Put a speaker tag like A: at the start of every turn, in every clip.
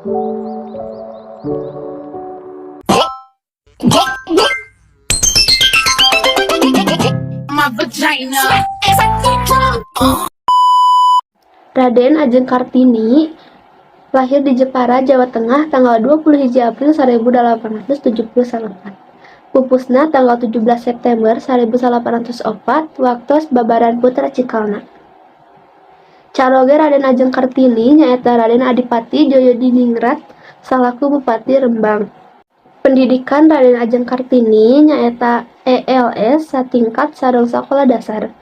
A: My vagina.
B: Raden Ajeng Kartini lahir di Jepara, Jawa Tengah tanggal 21 April 1878. Pupusna tanggal 17 September 1804 waktos babaran putra Cikalna. Caroge Raden Ajeng Kartini nyaeta Raden Adipati Joyodiningrat salaku Bupati Rembang. Pendidikan Raden Ajeng Kartini nyaeta ELS satingkat sareng sakola dasar.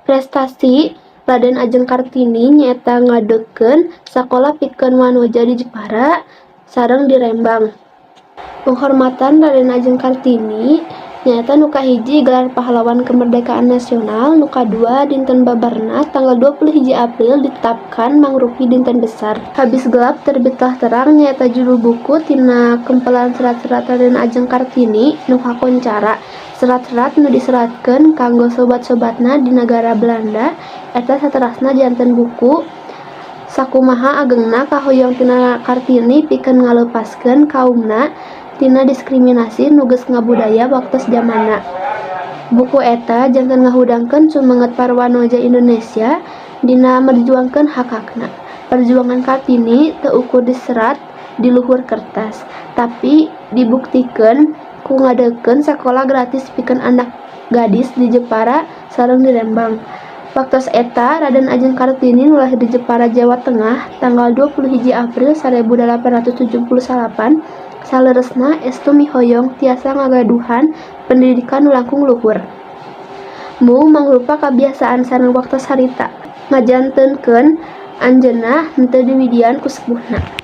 B: Prestasi Raden Ajeng Kartini nyaeta ngadeukkeun sakola pikeun wanoja di Jepara sareng di Rembang. Penghormatan Raden Ajeng Kartini nyaeta nu kahiji gelar pahlawan kemerdekaan nasional, nu kadua dinten babarna tanggal 21 April ditetapkan mangrupi dinten besar. Habis gelap terbitlah terang nyaeta judul buku tina kempelan serat-serat Raden Ajeng Kartini nu kakoncara. Serat-serat nu diseratkeun kanggo sobat-sobatna di negara Belanda eta saterasna janten buku Sakumaha Agengna Kahoyong tina Kartini pikeun ngaleupaskeun kaumna tina diskriminasi nu geus ngabudaya waktos zamanna. Buku eta janten ngahudangkeun sumanget para wanoja Indonesia dina merjuangkeun hak-hakna. Perjuangan Kartini teu ukur diserat di luhur kertas, tapi dibuktikeun ku ngadeukkeun sakola gratis pikeun anak gadis di Jepara sareng di Rembang. Waktos eta Raden Ajeng Kartini nu lahir di Jepara, Jawa Tengah tanggal 21 April 1878. Saleresna estu mihoyong tiasa ngagaduhan pendidikan nu langkung luhur. Mu mangrupa kabiasaan sareng waktos harita ngajantenkeun anjeunna henteu diwidian ku sepuhna.